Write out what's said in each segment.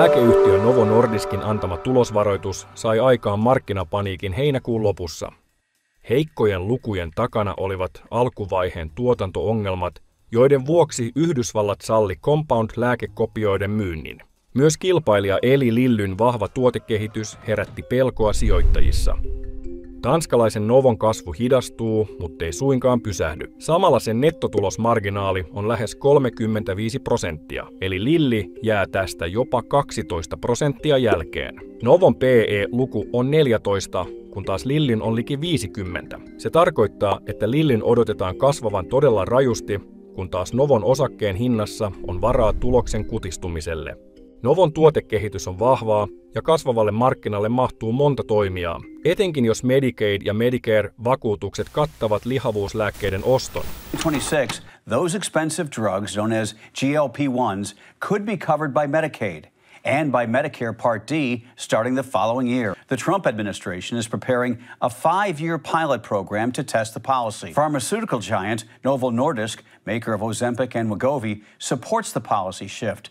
Lääkeyhtiö Novo Nordiskin antama tulosvaroitus sai aikaan markkinapaniikin heinäkuun lopussa. Heikkojen lukujen takana olivat alkuvaiheen tuotanto-ongelmat, joiden vuoksi Yhdysvallat salli compound-lääkekopioiden myynnin. Myös kilpailija Eli Lillyn vahva tuotekehitys herätti pelkoa sijoittajissa. Tanskalaisen Novon kasvu hidastuu, mutta ei suinkaan pysähdy. Samalla sen nettotulosmarginaali on lähes 35%, eli Lilly jää tästä jopa 12% jälkeen. Novon PE-luku on 14, kun taas Lillyn on liki 50. Se tarkoittaa, että Lillyn odotetaan kasvavan todella rajusti, kun taas Novon osakkeen hinnassa on varaa tuloksen kutistumiselle. Novon tuotekehitys on vahvaa ja kasvavalle markkinalle mahtuu monta toimijaa, etenkin jos Medicaid ja Medicare-vakuutukset kattavat lihavuuslääkkeiden oston. 26, those expensive drugs known as GLP-1s could be covered by Medicaid and by Medicare Part D starting the following year. The Trump administration is preparing a 5-year pilot program to test the policy. Pharmaceutical giant Novo Nordisk, maker of Ozempic and Wegovy, supports the policy shift.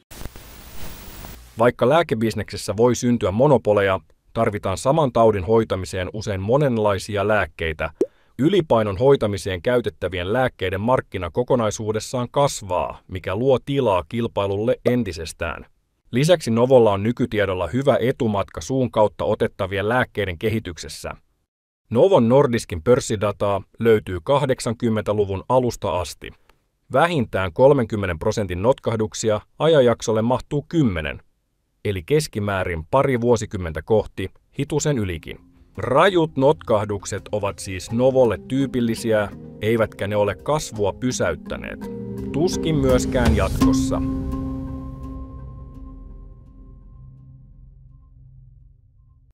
Vaikka lääkebisneksessä voi syntyä monopoleja, tarvitaan saman taudin hoitamiseen usein monenlaisia lääkkeitä. Ylipainon hoitamiseen käytettävien lääkkeiden markkina kokonaisuudessaan kasvaa, mikä luo tilaa kilpailulle entisestään. Lisäksi Novolla on nykytiedolla hyvä etumatka suun kautta otettavien lääkkeiden kehityksessä. Novo Nordiskin pörssidataa löytyy 80-luvun alusta asti. Vähintään 30% notkahduksia ajanjaksolle mahtuu 10, eli keskimäärin pari vuosikymmentä kohti, hitusen ylikin. Rajut notkahdukset ovat siis Novolle tyypillisiä, eivätkä ne ole kasvua pysäyttäneet. Tuskin myöskään jatkossa.